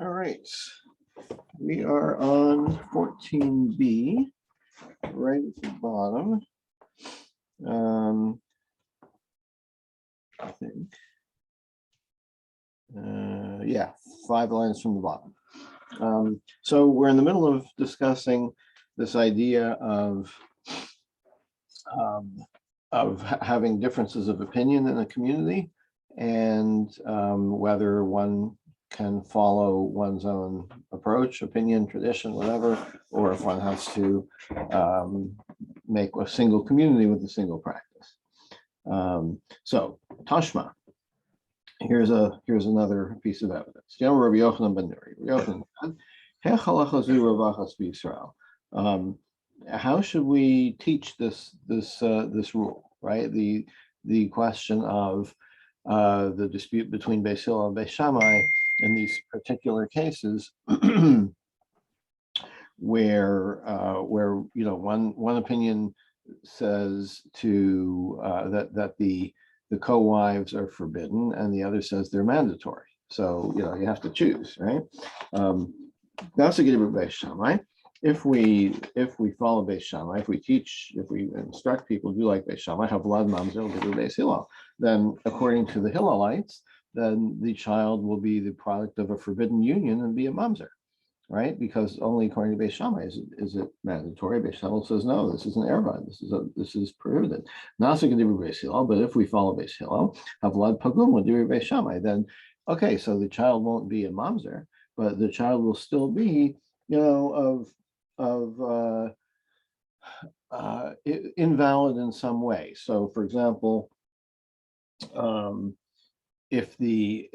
All right, we are on 14B, right at the bottom. I think. Yeah, 5 lines from the bottom. So we're in the middle of discussing this idea of having differences of opinion in a community, and whether one can follow one's own approach, opinion, tradition, whatever, or if one has to make a single community with a single practice. So Tashma, here's another piece of evidence. Rabbi Yochanan ben Nuri. How should we teach this rule, right? The question of the dispute between Beis Hillel and Beis Shammai in these particular cases, where one opinion says to that the co-wives are forbidden, and the other says they're mandatory. So you have to choose, right? That's a good Beis Shammai. If we follow Beis Shammai, if we instruct people to do like Beis Shammai, have Vlad Mamzer Gibur Beis Hillel, then according to the Hillelites, then the child will be the product of a forbidden union and be a mamzer, right? Because only according to Beis Shammai is it mandatory. Beis Shammai says no, this is an erva, this is prohibited. Nasa Gibur Beis Hillel, but if we follow Beis Hillel, have Vlad Pagum Gibur Beis Shammai, then okay, so the child won't be a mamzer, but the child will still be, invalid in some way. So, for example, if the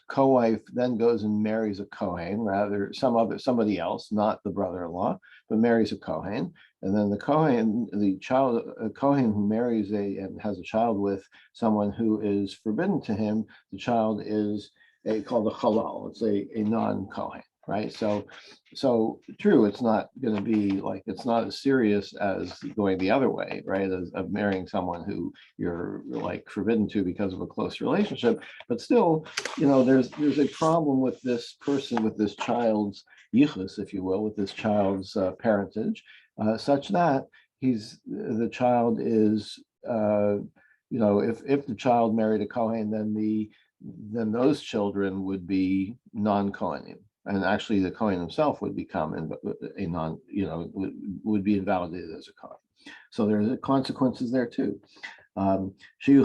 co-wife then goes and marries a Kohen, rather somebody else, not the brother-in-law, but marries a Kohen, and then a Kohen who marries and has a child with someone who is forbidden to him, the child is called a halal. It's a non-Kohen. Right. So true, it's not going to be it's not as serious as going the other way, right? As of marrying someone who you're forbidden to because of a close relationship. But still, there's a problem with this person, with this child's yichus, if you will, with this child's parentage, such that the child is, if the child married a Kohen, then those children would be non-Kohanim. And actually, the Kohen himself would become would be invalidated as a Kohen. So there's consequences there too. Okay, so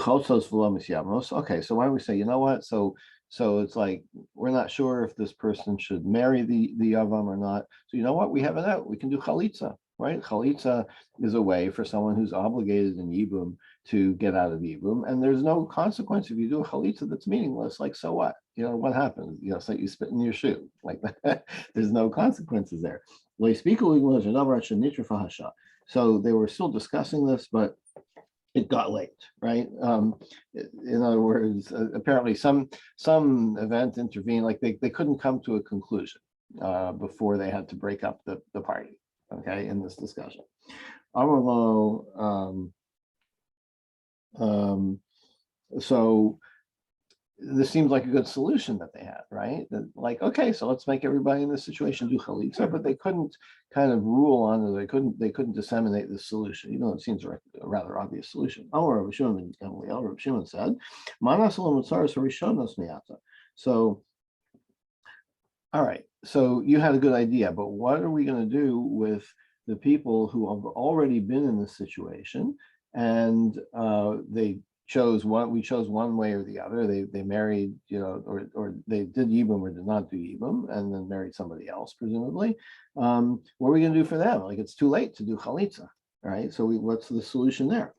why don't we say, you know what? So it's like we're not sure if this person should marry the Yavam or not. So you know what? We have it out. We can do chalitza, right? Chalitza is a way for someone who's obligated in Yibum to get out of Yibum, and there's no consequence if you do a chalitza that's meaningless. Like, so what? What happens? So you spit in your shoe like that. There's no consequences there. So they were still discussing this, but it got late, right? In other words, apparently some event intervened, like they couldn't come to a conclusion before they had to break up the party, okay, in this discussion. So this seems like a good solution that they had, right? That okay, so let's make everybody in this situation do chalitza, but they couldn't kind of rule on it. They couldn't disseminate the solution. It seems a rather obvious solution. Rabbi Shimon said, so, all right, so you had a good idea, but what are we going to do with the people who have already been in this situation, and we chose one way or the other. They married, or they did Yibum or did not do Yibum, and then married somebody else, presumably. What are we going to do for them? It's too late to do chalitza, right? So what's the solution there?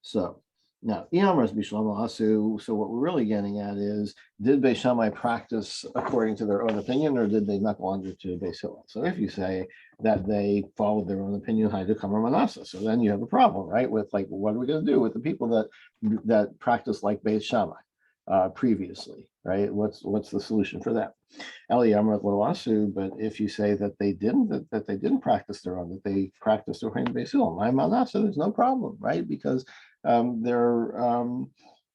So now, so what we're really getting at is, did Beis Shammai practice according to their own opinion, or did they knuckle under to Beis Hillel? So if you say that they followed their own opinion, so then you have a problem, right? With what are we going to do with the people that practice like Beis Shammai previously, right? What's the solution for that? But if you say that they didn't practice their own, that they practiced according to Beis Hillel, there's no problem, right? Because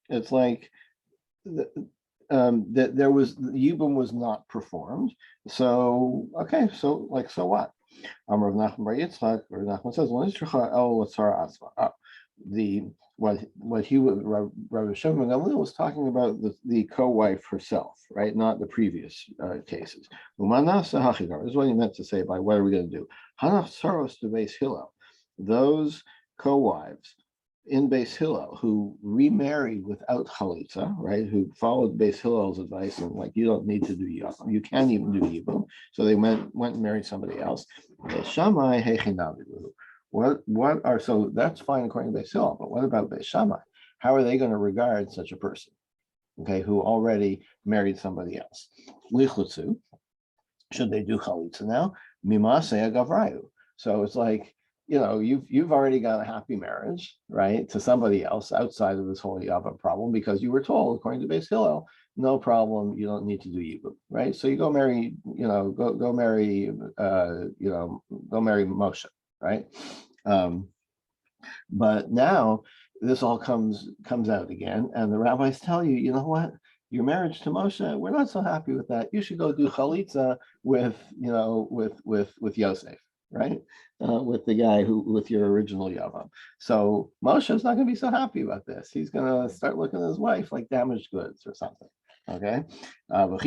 it's like that there was Yibum was not performed. So okay, so what? Rav Nachman Bar Yitzchak, or Nachman says, the what he was Rabbi Shimon ben Gamliel was talking about the co-wife herself, right? Not the previous cases. This is what he meant to say by what are we going to do? Hanach Saros to Beis Hillel, those co-wives in Beis Hillel who remarried without chalitza, right? Who followed Beis Hillel's advice and like you don't need to do yibum, you can't even do yibum, so they went and married somebody else. Shammai hechinavilu. What are so that's fine according to Beis Hillel, but what about Beis Shammai? How are they going to regard such a person, okay, who already married somebody else? Lichutzu, should they do chalitza now? Mimasei gavrayu. So it's like, you've already got a happy marriage, right, to somebody else outside of this whole Yava problem because you were told, according to Beis Hillel, no problem, you don't need to do Yibum, right? So you go marry, go marry, go marry Moshe, right? But now this all comes out again, and the rabbis tell you, you know what? Your marriage to Moshe, we're not so happy with that. You should go do chalitza with Yosef, right? With the guy with your original Yavam. So Moshe's not going to be so happy about this. He's going to start looking at his wife like damaged goods or something. Okay, and if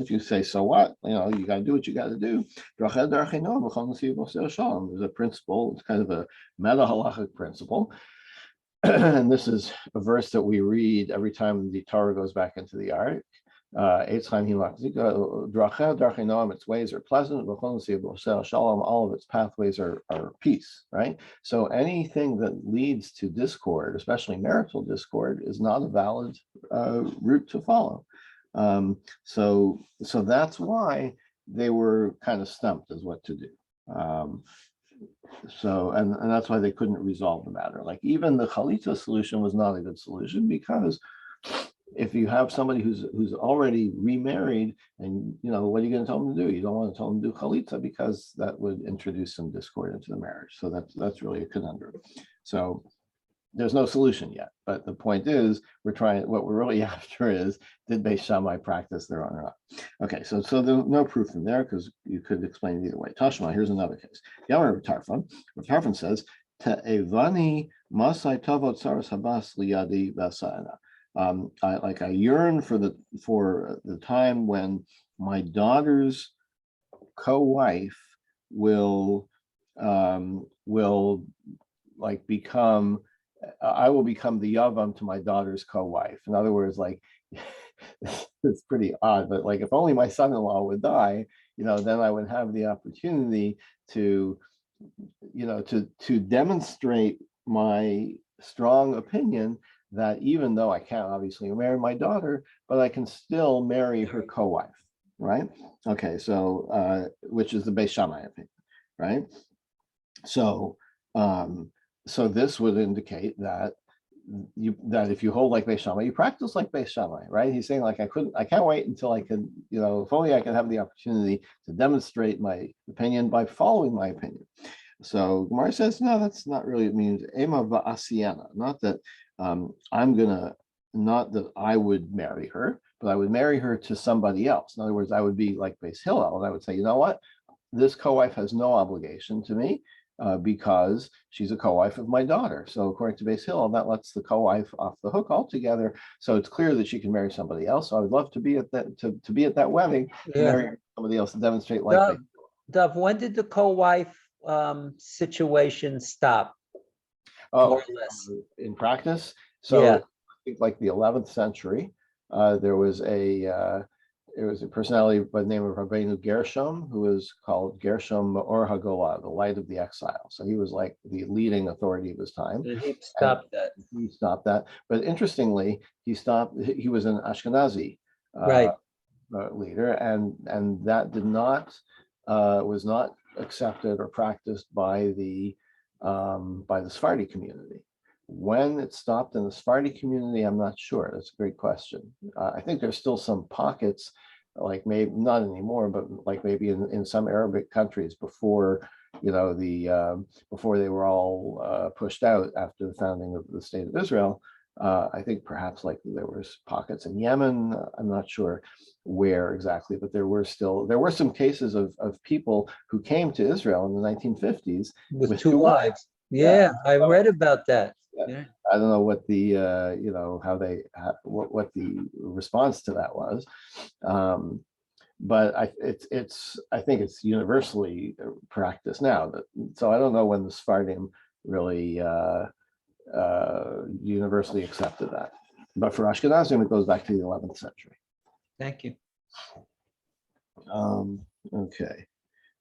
you say, so what? You got to do what you got to do. There's a principle. It's kind of a meta halachic principle. And this is a verse that we read every time the Torah goes back into the Ark. Its ways are pleasant, all of its pathways are peace, right? So anything that leads to discord, especially marital discord, is not a valid route to follow. So that's why they were kind of stumped as what to do. So that's why they couldn't resolve the matter. Like even the chalitza solution was not a good solution because if you have somebody who's already remarried, and what are you going to tell them to do? You don't want to tell them to do chalitza because that would introduce some discord into the marriage. So that's really a conundrum. So there's no solution yet. But the point is, what we're really after is, did Beis Shammai practice their own or not? Okay, so there's no proof in there because you could explain it either way. Tashma, here's another case. Yamar Tarfon. Tarfon says, Te'evani masai tavot saras habas liyadi basana. I yearn for the time when my daughter's co-wife will like become, I will become the Yavam to my daughter's co-wife. In other words, like it's pretty odd, but like if only my son-in-law would die, then I would have the opportunity to demonstrate my strong opinion that even though I can't obviously marry my daughter, but I can still marry her co-wife, right? Okay, so which is the Beis Shammai opinion, right? So this would indicate that if you hold like Beis Shammai, you practice like Beis Shammai, right? He's saying like I can't wait until I can, if only I can have the opportunity to demonstrate my opinion by following my opinion. So Gemara says, no, that's not really, it means Ema va'asiana, not that not that I would marry her, but I would marry her to somebody else. In other words, I would be like Beis Hillel, and I would say, you know what, this co-wife has no obligation to me because she's a co-wife of my daughter. So according to Beis Hillel, that lets the co-wife off the hook altogether. So it's clear that she can marry somebody else. So I would love to be at that to be at that wedding, to marry somebody else and demonstrate like Dov, when did the co-wife situation stop? More or less. In practice. So I think like the 11th century, there was a personality by the name of Rabbeinu Gershom, who was called Gershom Or Hagolah, the light of the exile. So he was like the leading authority of his time. And he stopped that. He stopped that. But interestingly, he was an Ashkenazi leader, and that was not accepted or practiced by the Sephardi community. When it stopped in the Sephardi community, I'm not sure. That's a great question. I think there's still some pockets, like maybe not anymore, but like maybe in some Arabic countries before, before they were all pushed out after the founding of the state of Israel. I think perhaps like there was pockets in Yemen. I'm not sure where exactly, but there were some cases of people who came to Israel in the 1950s with with two two wives. wives. Yeah. Yeah, I read about that. Yeah. Yeah. I don't know what the what the response to that was, but I think it's universally practiced now. So I don't know when the Sephardim really universally accepted that, but for Ashkenazim it goes back to the 11th century. Thank you. Okay.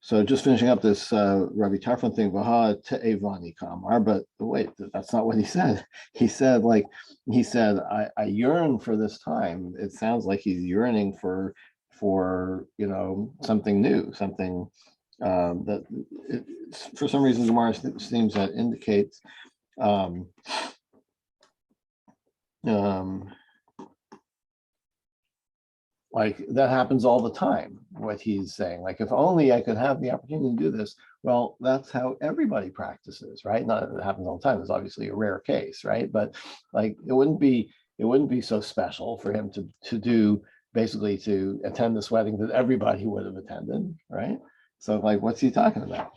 So just finishing up this Rabbi Tarfon thing, Vaha te'evani kamar, but wait, that's not what he said. He said, I yearn for this time. It sounds like he's yearning for something new, something that for some reason Gemara seems that indicates um, um, like that happens all the time, what he's saying. Like, if only I could have the opportunity to do this. Well, that's how everybody practices, right? Not that it happens all the time. It's obviously a rare case, right? But like it wouldn't be so special for him to do basically to attend this wedding that everybody would have attended, right? So like, what's he talking about?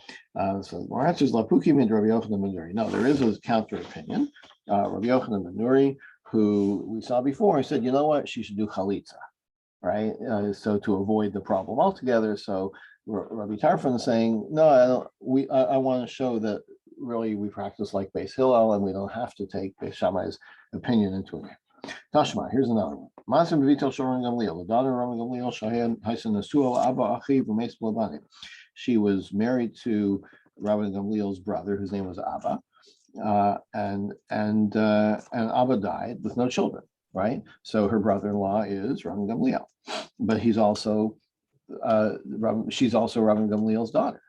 So our answer is Lapuki min Rabbi Yochanan ben Nuri. No, there is a counter opinion. Rabbi Yochanan ben Nuri, who we saw before, he said, you know what, she should do chalitza, right? So to avoid the problem altogether. So Rabbi Tarfon is saying, no, I want to show that really we practice like Beis Hillel, and we don't have to take Beis Shammai's opinion into account. Tashma, here's another one. Masim B'Vitel Shoron Gamliel, the daughter of Rabbi Gamliel, Shahen Haisen Nasuel Abba Achiv Umeis Blabani. She was married to Rabbi Gamliel's brother, whose name was Abba, and Abba died with no children, right? So her brother-in-law is Rabbi Gamliel, but she's also Rabbi Gamliel's daughter,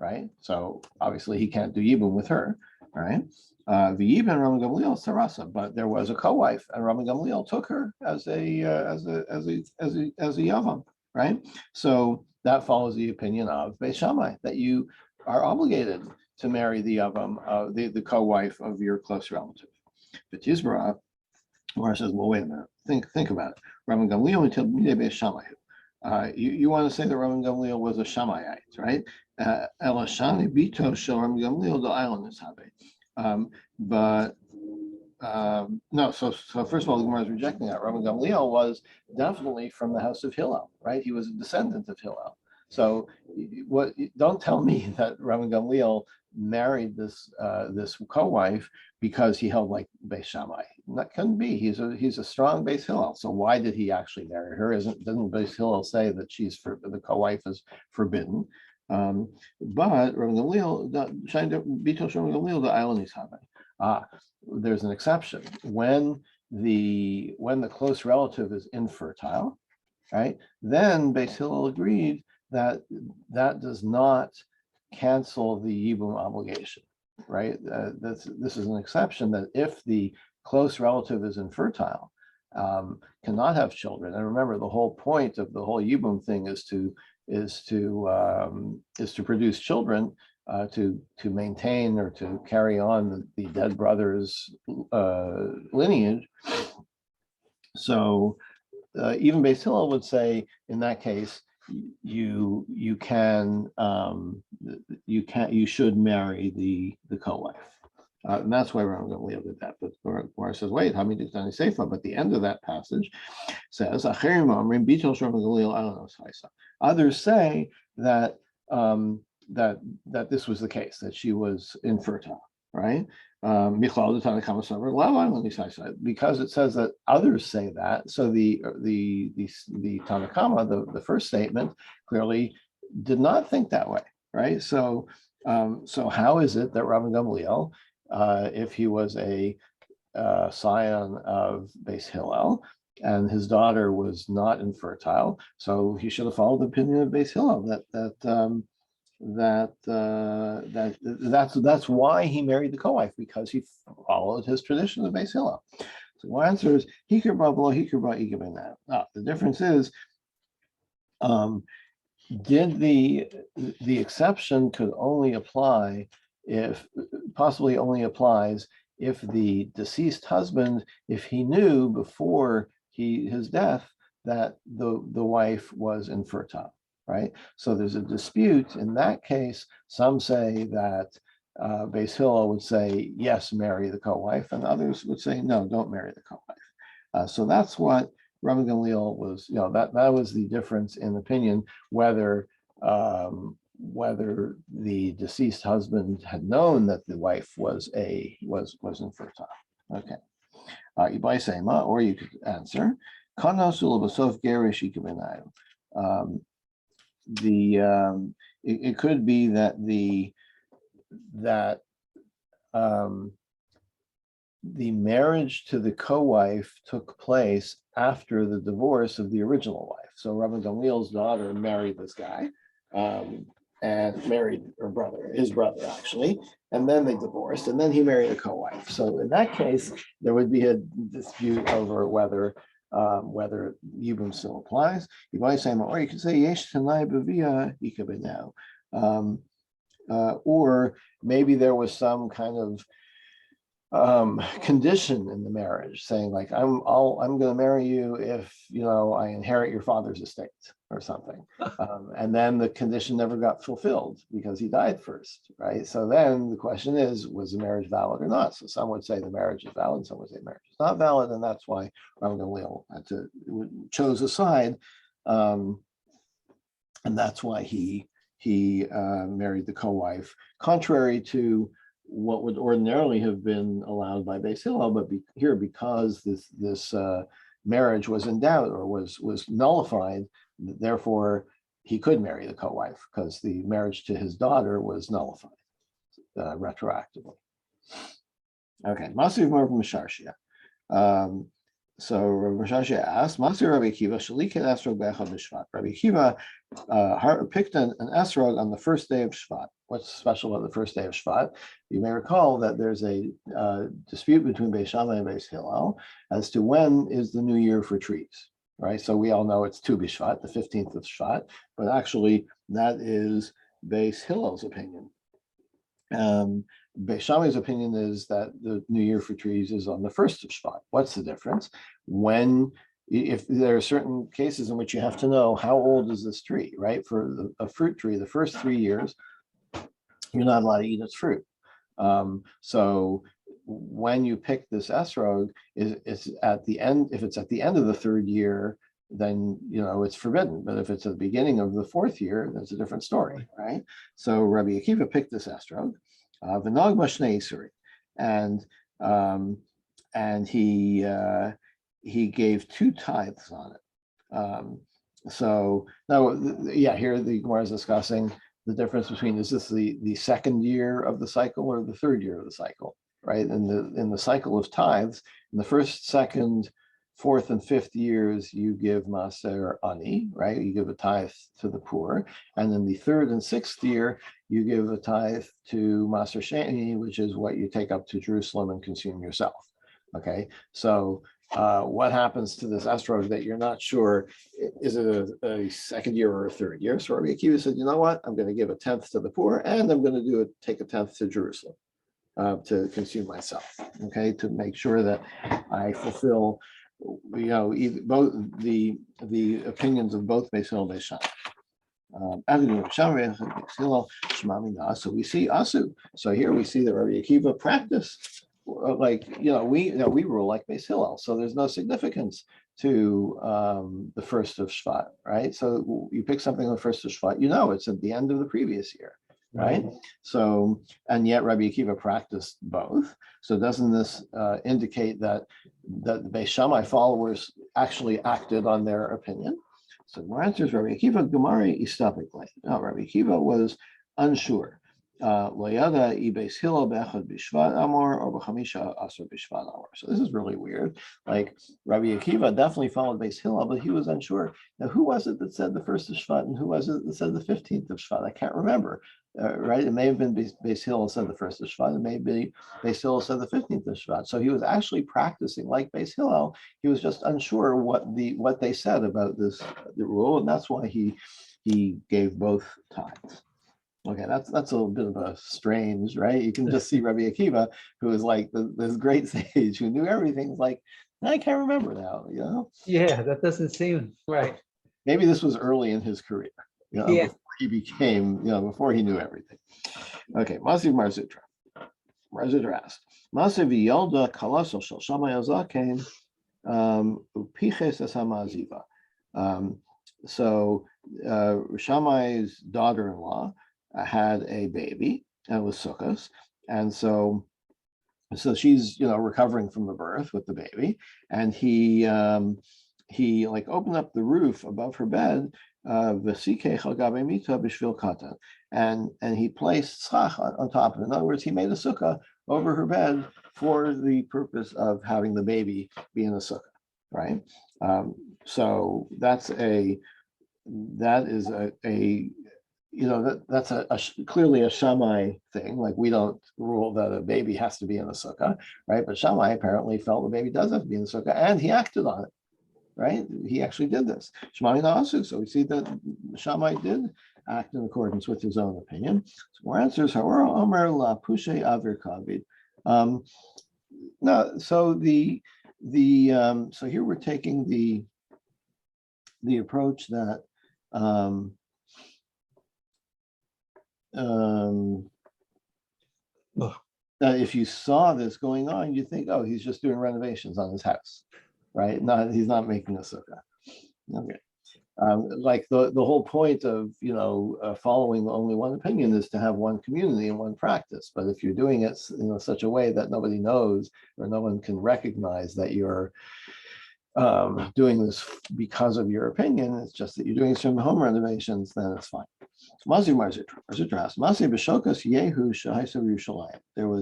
right? So obviously he can't do yibum with her, right? The Yibum Rabbi Gamliel Sarasa, but there was a co-wife, and Rabbi Gamliel took her as a yavam, right? So that follows the opinion of Beis Shammai that you are obligated to marry the yavam, the co-wife of your close relative. But Yisbara, Mara says, well, wait a minute, think about it. Rabbi Gamliel until Beis Shammai. You want to say that Rabbi Gamliel was a Shammaiite, right? Elashani bito shel Rabbi Gamliel the island is but no. So first of all, the Gemara is rejecting that. Rabbi Gamliel was definitely from the house of Hillel, right? He was a descendant of Hillel. So what? Don't tell me that Rabbi Gamliel married this co-wife because he held like Beis Shammai. That couldn't be. He's a strong Beis Hillel. So why did he actually marry her? Doesn't Beis Hillel say that the co-wife is forbidden? But Rabbi Gamliel, the island is there's an exception when the close relative is infertile, right? Then Beis Hillel agreed that does not cancel the yibum obligation, right? This is an exception that if the close relative is infertile, cannot have children. And remember, the whole point of the whole yibum thing is to produce children, to maintain or to carry on the dead brother's lineage. So even Beis Hillel would say in that case, you should marry the co-wife. And that's why Rabbi Gamliel did that. But Gemara says, wait, how many did Sefer? But the end of that passage says, others say that that this was the case, that she was infertile, right? Because it says that others say that. So the Tanakama, the first statement, clearly did not think that way, right? So how is it that Rabbi Gamliel, if he was a scion of Beis Hillel, and his daughter was not infertile, so he should have followed the opinion of Beis Hillel that's why he married the co-wife, because he followed his tradition of Beis Hillel. So my answer is hikar below, hikar ba. The difference is, did the exception could only apply if possibly only applies if the deceased husband, if he knew before his death that the wife was infertile, right? So there's a dispute. In that case, some say that Beis Hillel would say, yes, marry the co-wife, and others would say, no, don't marry the co-wife. So that's what Rabbi Gamliel was, that was the difference in opinion, whether the deceased husband had known that the wife was infertile. Okay. Or you could answer, it could be that the marriage to the co-wife took place after the divorce of the original wife. So Rabbi Gamliel's daughter married this guy, and married his brother actually, and then they divorced, and then he married a co-wife. So in that case, there would be a dispute over whether Yibum still applies. You might say, or you could say Yesh Tanai Bavia Ikabinau. Or maybe there was some kind of condition in the marriage saying like, I'm going to marry you if I inherit your father's estate or something, and then the condition never got fulfilled because he died first, right? So then the question is, was the marriage valid or not? So some would say the marriage is valid, some would say marriage is not valid, and that's why Rabbi Gamliel chose a side, and that's why he married the co-wife, contrary to what would ordinarily have been allowed by Beis Hillel, but here, because this marriage was in doubt or was nullified, therefore he could marry the co-wife because the marriage to his daughter was nullified retroactively. Okay, Masiv Mar Misharshia. So Rabbi Shashia asked, Masir Rabbi Akiva, Shalikin Esrog Bechad B'Shvat. Rabbi Akiva picked an Esrog on the first day of Shvat. What's special about the first day of Shvat? You may recall that there's a dispute between Beis Shammai and Beis Hillel as to when is the new year for trees, right? So we all know it's Tu B'Shvat, the 15th of Shvat, but actually that is Beis Hillel's opinion. Beis Shammai's opinion is that the new year for trees is on the 1st of Shvat. What's the difference? If there are certain cases in which you have to know how old is this tree, right? For a fruit tree, the first 3 years, you're not allowed to eat its fruit. So when you pick this esrog, it's at the end. If it's at the end of the 3rd year, then it's forbidden. But if it's at the beginning of the 4th year, that's a different story, right? So Rabbi Akiva picked this estrog, v'nog b'shnei isuri, and he gave 2 tithes on it. So now, here the Gemara is discussing the difference between, is this the 2nd year of the cycle or the 3rd year of the cycle, right? In the cycle of tithes, in the 1st, 2nd, 4th, and 5th years, you give maser ani, right? You give a tithe to the poor. And in the 3rd and 6th year, you give a tithe to maser sheni, which is what you take up to Jerusalem and consume yourself. Okay, so what happens to this esrog that you're not sure, is it a 2nd year or a 3rd year? So Rabbi Akiva said, you know what, I'm going to give a 10th to the poor, and I'm going to take a 10th to Jerusalem to consume myself, okay, to make sure that I fulfill both the opinions of both Beis Hillel and Beis Shammai. So we see asu. So here we see that Rabbi Akiva practiced we rule like Beis Hillel, so there's no significance to the 1st of Shvat, right? So you pick something on the 1st of Shvat, it's at the end of the previous year, right? So, and yet Rabbi Akiva practiced both. So doesn't this indicate that the Beis Shammai followers actually acted on their opinion? So my answer is Rabbi Akiva Gemari istapik. No, Rabbi Akiva was unsure. So this is really weird. Like Rabbi Akiva definitely followed Beis Hillel, but he was unsure. Now, who was it that said the 1st of Shvat, and who was it that said the 15th of Shvat? I can't remember. Right? It may have been Beis Hillel said the 1st of Shvat. It may be Beis Hillel said the 15th of Shvat. So he was actually practicing like Beis Hillel. He was just unsure what they said about the rule, and that's why he gave both tithes. Okay, that's a little bit of a strange, right? You can just see Rabbi Akiva, who is like this great sage who knew everything. It's like, I can't remember now, you know? Yeah, that doesn't seem right. Maybe this was early in his career, you know, Yeah. before he became, you know, before he knew everything. Okay, Masiv Marzutra. Marzutra asked, Masiv Yolda Kalaso Shel Shammai Azaken Upiches Esamaziva. So Shammai's daughter-in-law had a baby, and it was Sukkos, and so she's, you know, recovering from the birth with the baby, and he like opened up the roof above her bed, and he placed tzach on top of it. In other words, he made a sukkah over her bed for the purpose of having the baby be in the sukkah, right? So that is a you know, that's clearly a Shammai thing. Like, we don't rule that a baby has to be in the sukkah, right? But Shammai apparently felt the baby does have to be in the sukkah, and he acted on it, right? He actually did this. Shmami Na'asu. So we see that Shammai did act in accordance with his own opinion. So more answers. Ha'ora Omer La Pushe Avir Kavid. No, so so here we're taking the approach that if you saw this going on, you think, oh, he's just doing renovations on his house, right? He's not making a sukkah. Okay. Like the whole point of, you know, following only one opinion is to have one community and one practice. But if you're doing it in such a way that nobody knows or no one can recognize that you're doing this because of your opinion, it's just that you're doing some home renovations, then it's fine. There was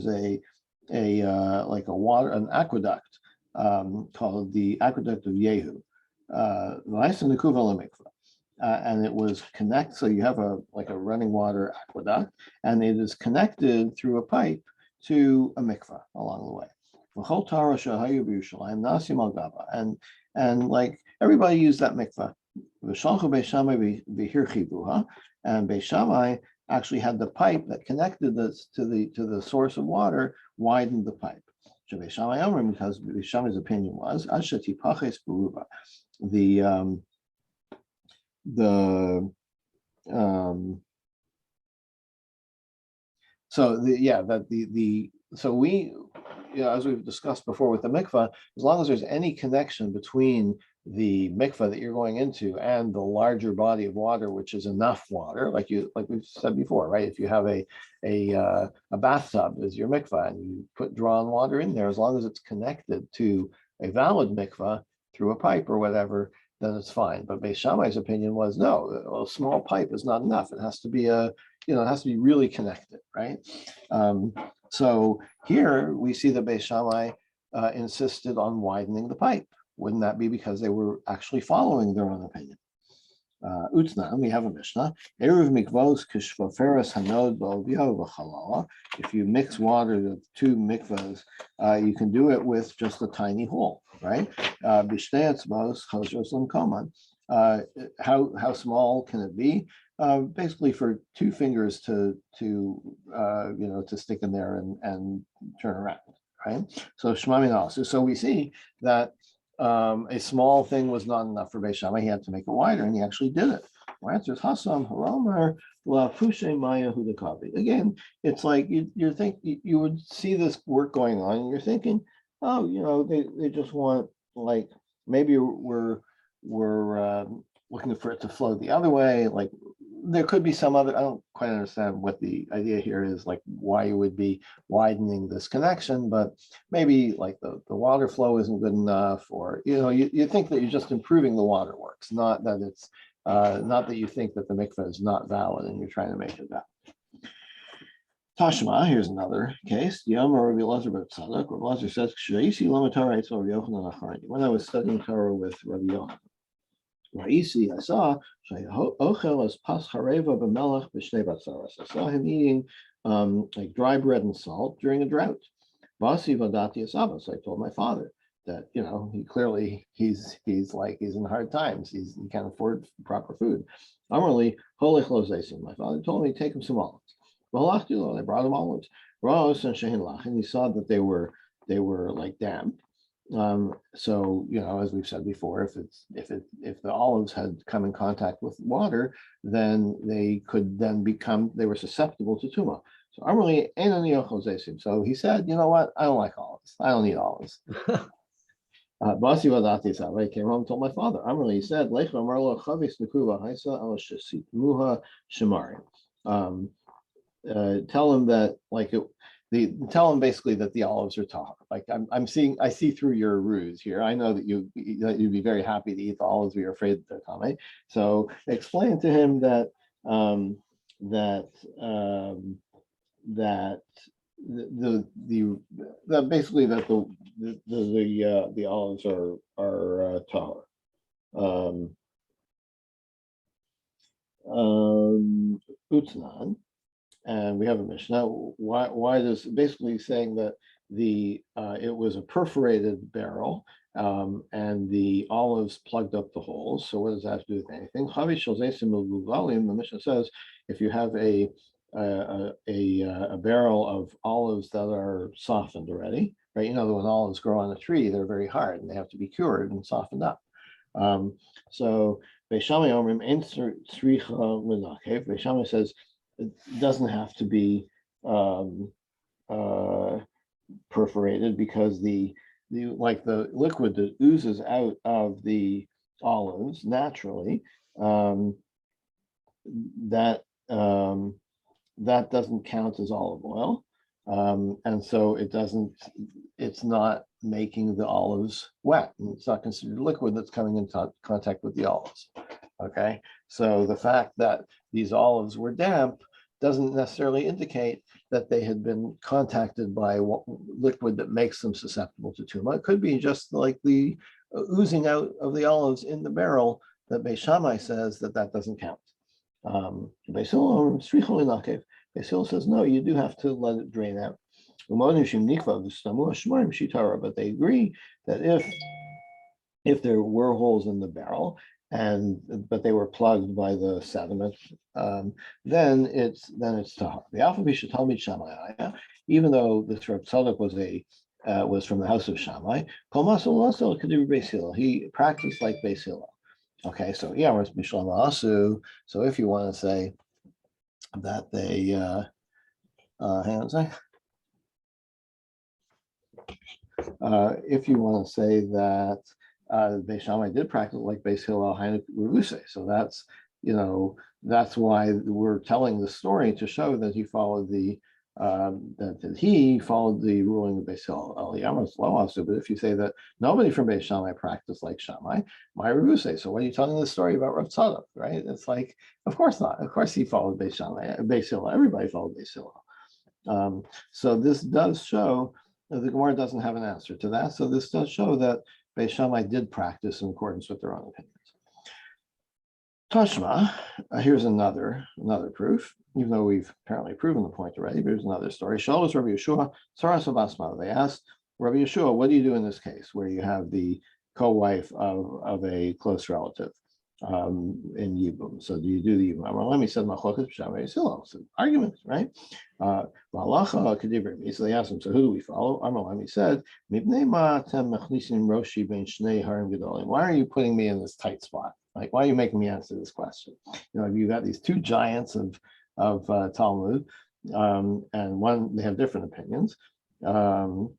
like an aqueduct called the Aqueduct of Yehu. And it was connected, so you have like a running water aqueduct, and it is connected through a pipe to a mikvah along the way. And like everybody used that mikvah. And Beis Shammai actually had the pipe that connected this to the source of water, widened the pipe. Because Beis Shammai's opinion was so we, you know, as we've discussed before with the mikvah, as long as there's any connection between the mikvah that you're going into and the larger body of water, which is enough water, like we've said before, right? If you have a bathtub as your mikvah and you put drawn water in there, as long as it's connected to a valid mikvah through a pipe or whatever, then it's fine. But Beis Shammai's opinion was no, a small pipe is not enough. It has to be it has to be really connected, right? So here we see that Beis Shammai insisted on widening the pipe. Wouldn't that be because they were actually following their own opinion? Utna, we have a Mishnah. Eruv mikvos kishvaferas hanod b'olvio v'chalala. If you mix water to two mikvahs, you can do it with just a tiny hole, right? B'shtei etzbos chazros l'mkoman. How small can it be? Basically, for two fingers to stick in there and turn around, right? So shmami na'asu. So we see that a small thing was not enough for Beis Shammai. He had to make it wider, and he actually did it. My answer is Hasam Haromer La Pushe Maya Hudakavi. Again, it's like you would see this work going on, and you're thinking, oh, you know, they just want, like, maybe we're looking for it to flow the other way. Like, there could be some other, I don't quite understand what the idea here is, like why you would be widening this connection, but maybe like the water flow isn't good enough, or, you know, you think that you're just improving the water works, not that it's, not that you think that the mikveh is not valid and you're trying to make it valid. Tashma, here's another case. Rabbi Elazar says, when I was studying Torah with Rabbi Yochanan, I saw I saw him eating like dry bread and salt during a drought. So I told my father. that he's in hard times. He can't afford proper food. Amrli holich lo zaysim. My father told me take him some olives. Well, I brought him olives. And he saw that they were like damp. So as we've said before, if the olives had come in contact with water, then they were susceptible to tuma. So Amrli ain't zaysim. So he said, you know what? I don't like olives. I don't eat olives. Basi Vadati Savai came home and told my father. Amrli said, Lecha Marlo Chavis Nikuva Haisa Al Muha Shemari. Tell him that tell him basically that the olives are tahar. Like I see through your ruse here. I know that you'd be very happy to eat the olives, but you're afraid that they're tame. So explain to him that basically that the olives are tahar. Utnan, and we have a Mishnah. Why does basically saying that it was a perforated barrel, and the olives plugged up the holes. So what does that have to do with anything? The Mishnah says if you have a barrel of olives that are softened already, right? When olives grow on a tree, they're very hard and they have to be cured and softened up. So Beis Shammai Omrim Ein Tzricha L'Nakev. Beis Shammai says it doesn't have to be perforated because the liquid that oozes out of the olives naturally, that doesn't count as olive oil, and so it's not making the olives wet, and it's not considered liquid that's coming into contact with the olives. Okay, so the fact that these olives were damp doesn't necessarily indicate that they had been contacted by liquid that makes them susceptible to tuma. It could be just like the oozing out of the olives in the barrel that Beis Shammai says that doesn't count. Beis Hillel says no, you do have to let it drain out. But they agree that if there were holes in the barrel but they were plugged by the sediment, then it's tahar. The Alpha Bisha Talmid Shammai, even though this Reb Tzadok was from the house of Shammai, he practiced like Beis Hillel. Okay, so so if you want to say that they hang on a second. If you want to say that Beis Shammai did practice like Beis Hillel, so that's why we're telling the story to show that he followed the ruling of Beis Hillel. But if you say that nobody from Beis Shammai practiced like Shammai, my Revuse. So what are you telling the story about Rav Tzadok, right? It's like, of course not. Of course he followed Beis Hillel. Everybody followed Beis Hillel. So this does show. The Gemara doesn't have an answer to that. So this does show that Beis Shammai did practice in accordance with their own opinions. Tashma, here's another proof, even though we've apparently proven the point already, but here's another story. Shalos Rabbi Yeshua, Saras Basma. They asked Rabbi Yeshua, what do you do in this case where you have the co-wife of a close relative in Yibum? So do you do the Yibum? Let me said Machlokas B'Shamay Silo. So arguments, right? Malacha Kedivri. So they asked him, so who do we follow? Amalami said, why are you putting me in this tight spot? Like, why are you making me answer this question? You've got these two giants of Talmud, and they have different opinions. So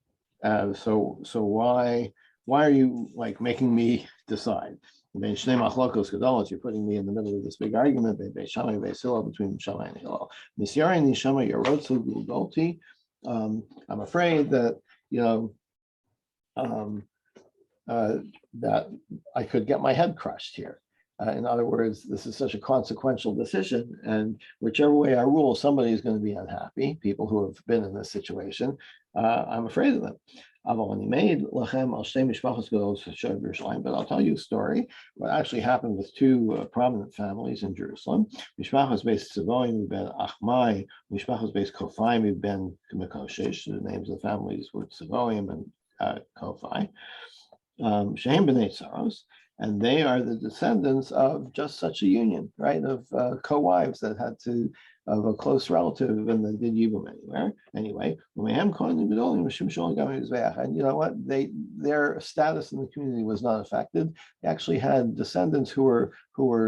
why are you like making me decide? You're putting me in the middle of this big argument between Shammai and Hillel. I'm afraid that that I could get my head crushed here. In other words, this is such a consequential decision, and whichever way I rule, somebody is going to be unhappy. People who have been in this situation, I'm afraid of them. But I'll tell you a story. What actually happened with two prominent families in Jerusalem. Mishpachas beis Tzivoim ben Achmai, Mishpachas beis Kofai ben Mekoshesh. The names of the families were Tzivoim and Kofai. Shehem B'nai Tsaros, and they are the descendants of just such a union, right? Of co-wives that had to, of a close relative, and they did Yibum anyway. And you know what? Their status in the community was not affected. They actually had descendants who were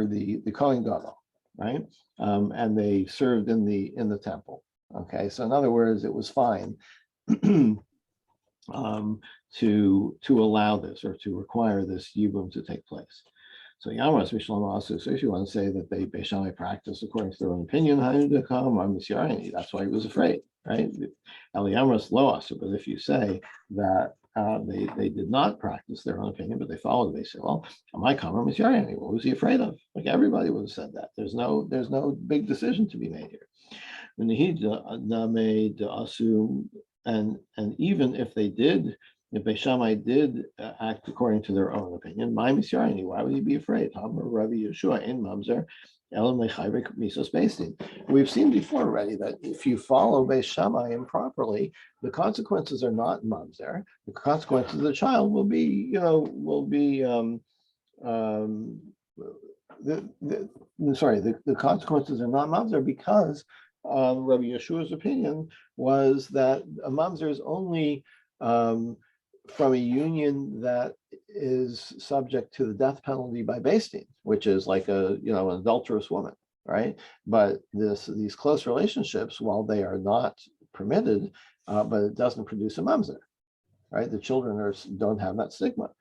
the Kohen Gadol, right? And they served in the temple. Okay, so in other words, it was fine. To allow this or to require this yibum to take place. So Yamos Mishlam also, so if you want to say that they Beis Shammai practice according to their own opinion, that's why he was afraid, right? Eliyamas Loas, but if you say that they did not practice their own opinion, but they followed the Beis Hillel, my comment was what was he afraid of? Like everybody would have said that. There's no big decision to be made here. When he made assume. And even if they did, if Beis Shammai did act according to their own opinion, why would he be afraid? We've seen before already that if you follow Beis Shammai improperly, the consequences are not mamzer. The consequences of the child will be, the consequences are not mamzer because Rabbi Yeshua's opinion was that a mamzer is only from a union that is subject to the death penalty by Beis Din, which is like an adulterous woman, right? But these close relationships, while they are not permitted, but it doesn't produce a mamzer, right? The children don't have that stigma.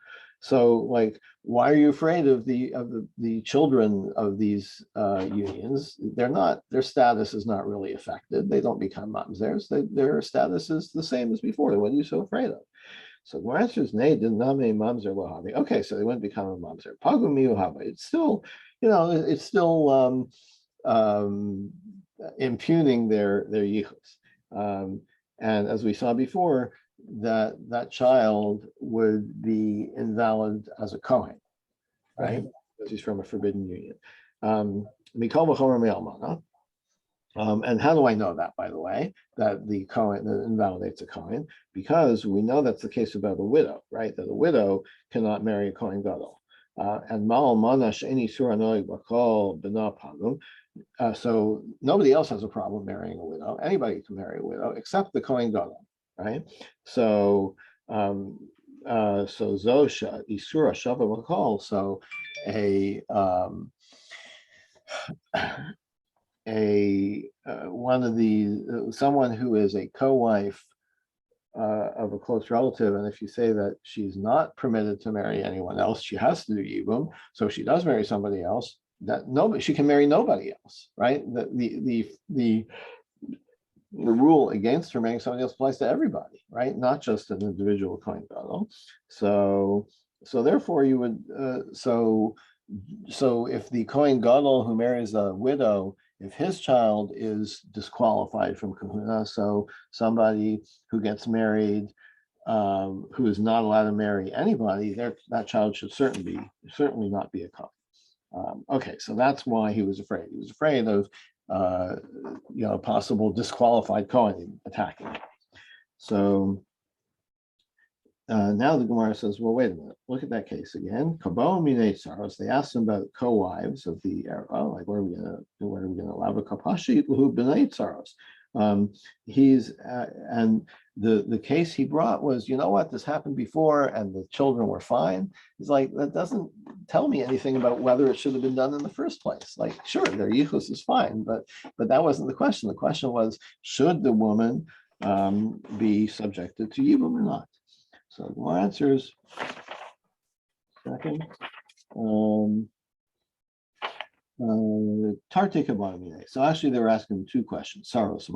So, like, why are you afraid of the children of these unions? Their status is not really affected. They don't become mamzers. Their status is the same as before. What are you so afraid of? So the answer is nay, did not make mamzer lohavi. Okay, so they wouldn't become a mamzer. Pagu miuhava. It's still, impugning their yichus. And as we saw before, that child would be invalid as a Kohen, right? Because he's from a forbidden union. And how do I know that, by the way, that the Kohen that invalidates a Kohen? Because we know that's the case about a widow, right? That a widow cannot marry a Kohen Gadol. And Ma'al Manash Eni Surah Noeg Bakol B'na Pagum. So nobody else has a problem marrying a widow. Anybody can marry a widow except the Kohen Gadol, right? So Zosha Isura Shava Bakol. So someone who is a co-wife of a close relative, and if you say that she's not permitted to marry anyone else, she has to do yibum. So if she does marry somebody else, she can marry nobody else, right? The rule against her marrying somebody else applies to everybody, right? Not just an individual Kohen Gadol. So therefore you would so if the Kohen Gadol who marries a widow, if his child is disqualified from kahuna, so somebody who gets married who is not allowed to marry anybody, that child should certainly not be a Kohen. Okay, so that's why he was afraid. He was afraid of possible disqualified Kohen attacking. So now the Gemara says, well, wait a minute, look at that case again. Kabo Minei Tsaros, they asked him about co-wives of the era, like what are we gonna allow the Kapashi who B'nai Tsaros? And the case he brought was, you know what, this happened before and the children were fine. He's like, that doesn't tell me anything about whether it should have been done in the first place. Like, sure, their yichus is fine, but that wasn't the question. The question was, should the woman be subjected to yibum or not? So more answers. Second. So actually they were asking two questions. Saros, so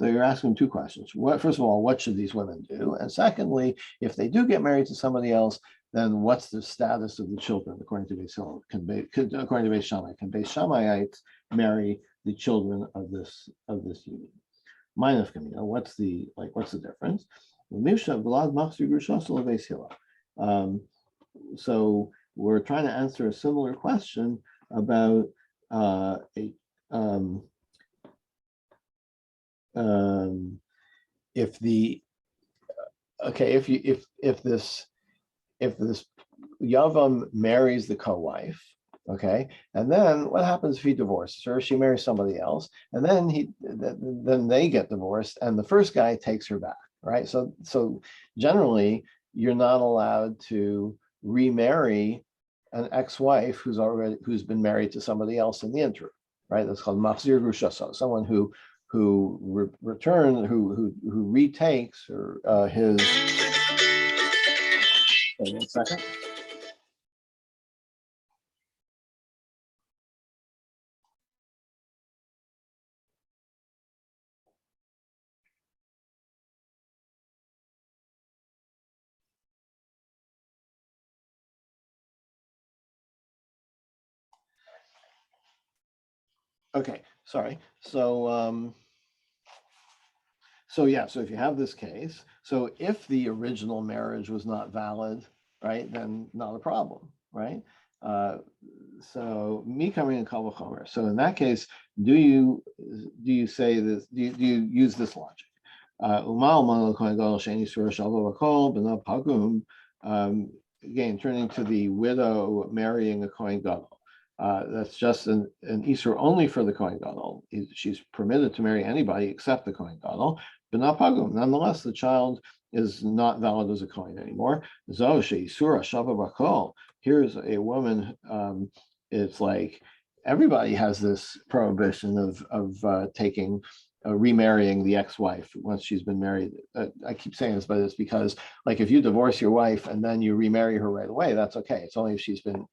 you're asking two questions. First of all, what should these women do? And secondly, if they do get married to somebody else, then what's the status of the children according to Beis Hillel? According to Beis Shammai, can Beis Shammaites marry the children of this union? Minus Camino, what's the difference? So we're trying to answer a similar question about if the okay, if this Yavam marries the co-wife, okay, and then what happens if he divorces her? She marries somebody else, and then they get divorced, and the first guy takes her back, right? So generally, you're not allowed to remarry an ex-wife who's been married to somebody else in the interim, right? That's called machzir grushaso, someone who retakes his. Wait 1 second. Okay, sorry. So yeah, so if you have this case, so if the original marriage was not valid, right, then not a problem, right? Uh, so me coming in kal v'chomer. So in that case, do you say this? Do you use this logic? Again, turning to the widow marrying a Kohen Gadol. That's just an Isur only for the Kohen Gadol. She's permitted to marry anybody except the Kohen Gadol. But not pagum. Nonetheless, the child is not valid as a Kohen anymore. Here's a woman. It's like everybody has this prohibition of taking remarrying the ex-wife once she's been married. I keep saying this, but it's because, like, if you divorce your wife and then you remarry her right away, that's okay. It's only if she's been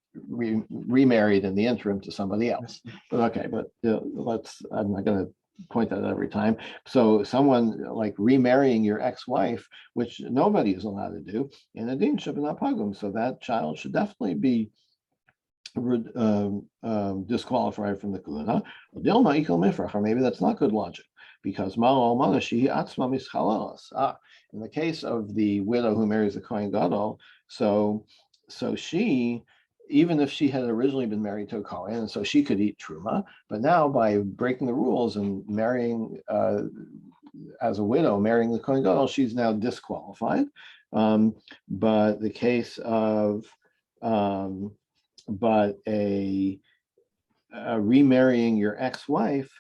remarried in the interim to somebody else. But okay, but I'm not going to point that out every time. So someone like remarrying your ex-wife, which nobody is allowed to do, in a din shabbat pagum, so that child should definitely be disqualified from the kahuna. Or maybe that's not good logic, because in the case of the widow who marries the Kohen Gadol, so she, even if she had originally been married to a Kohen, and so she could eat truma, but now by breaking the rules and marrying as a widow, marrying the Kohen Gadol, she's now disqualified. But the case of but a remarrying your ex-wife,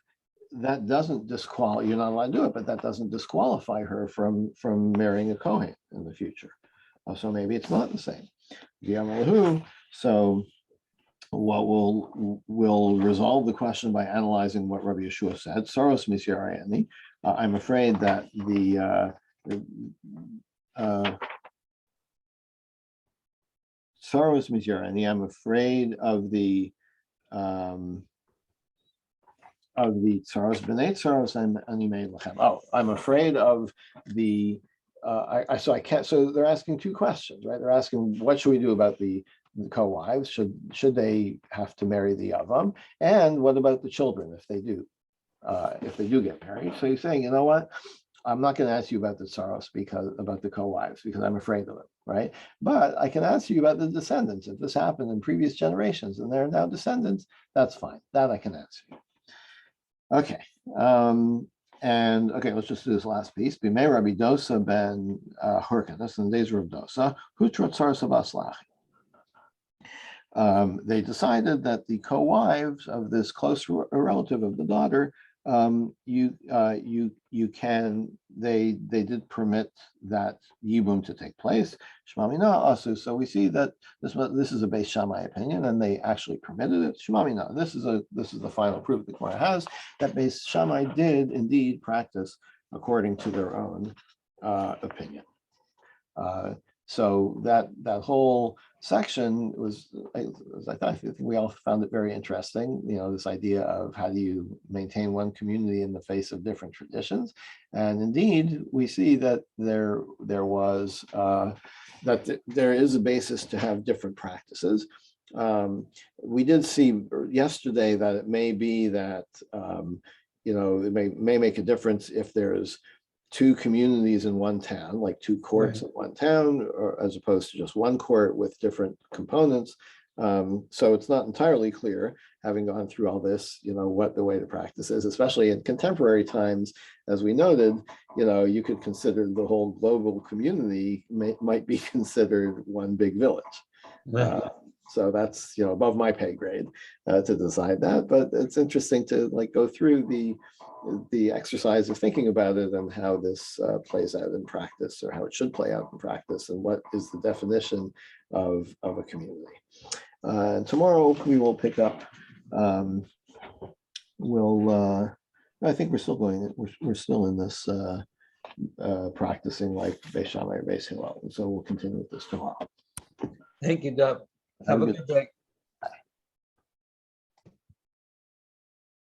that doesn't disqualify, you're not allowed to do it, but that doesn't disqualify her from marrying a Kohen in the future. So maybe it's not the same. So what we'll resolve the question by analyzing what Rabbi Yeshua said. Soros misyarayani. I'm afraid that Soros misyarayani. I'm afraid of the tsaros b'nei tsaros and animei lechem. Oh, I'm afraid of the. So I can't. So they're asking two questions, right? They're asking, what should we do about the co-wives? Should they have to marry the yavam? And what about the children if they do get married? So he's saying, you know what? I'm not going to ask you about the tsaros about the co-wives, because I'm afraid of them, right? But I can ask you about the descendants. If this happened in previous generations and they're now descendants, that's fine. That I can answer you. Okay. And okay, let's just do this last piece. Bimei Rabbi Dosa ben Hyrcanus, in the days of Rabbi Dosa, Hutrot Tsaros Abaslach. They decided that the co-wives of this close relative of the daughter, they did permit that yibum to take place. Shmamina asu. So we see that this is a Beis Shammai opinion, and they actually permitted it. Shmamina. This is the final proof the Gemara has that Beis Shammai did indeed practice according to their own opinion. So that whole section was, I think we all found it very interesting. You know, this idea of how do you maintain one community in the face of different traditions, and indeed we see that there is a basis to have different practices. We did see yesterday that it may be that it may make a difference if there's two communities in one town, like two courts in one town, or as opposed to just one court with different components. So it's not entirely clear, having gone through all this, what the way to practice is, especially in contemporary times, as we noted, you could consider the whole global community might be considered one big village. So that's, above my pay grade to decide that, but it's interesting to go through the exercise of thinking about it and how this plays out in practice, or how it should play out in practice, and what is the definition of a community. And tomorrow we will pick up. I think we're still going. We're still in this practicing like Beis Shammai or Beis Hillel, so we'll continue with this tomorrow. Thank you, Doug. Have a good day.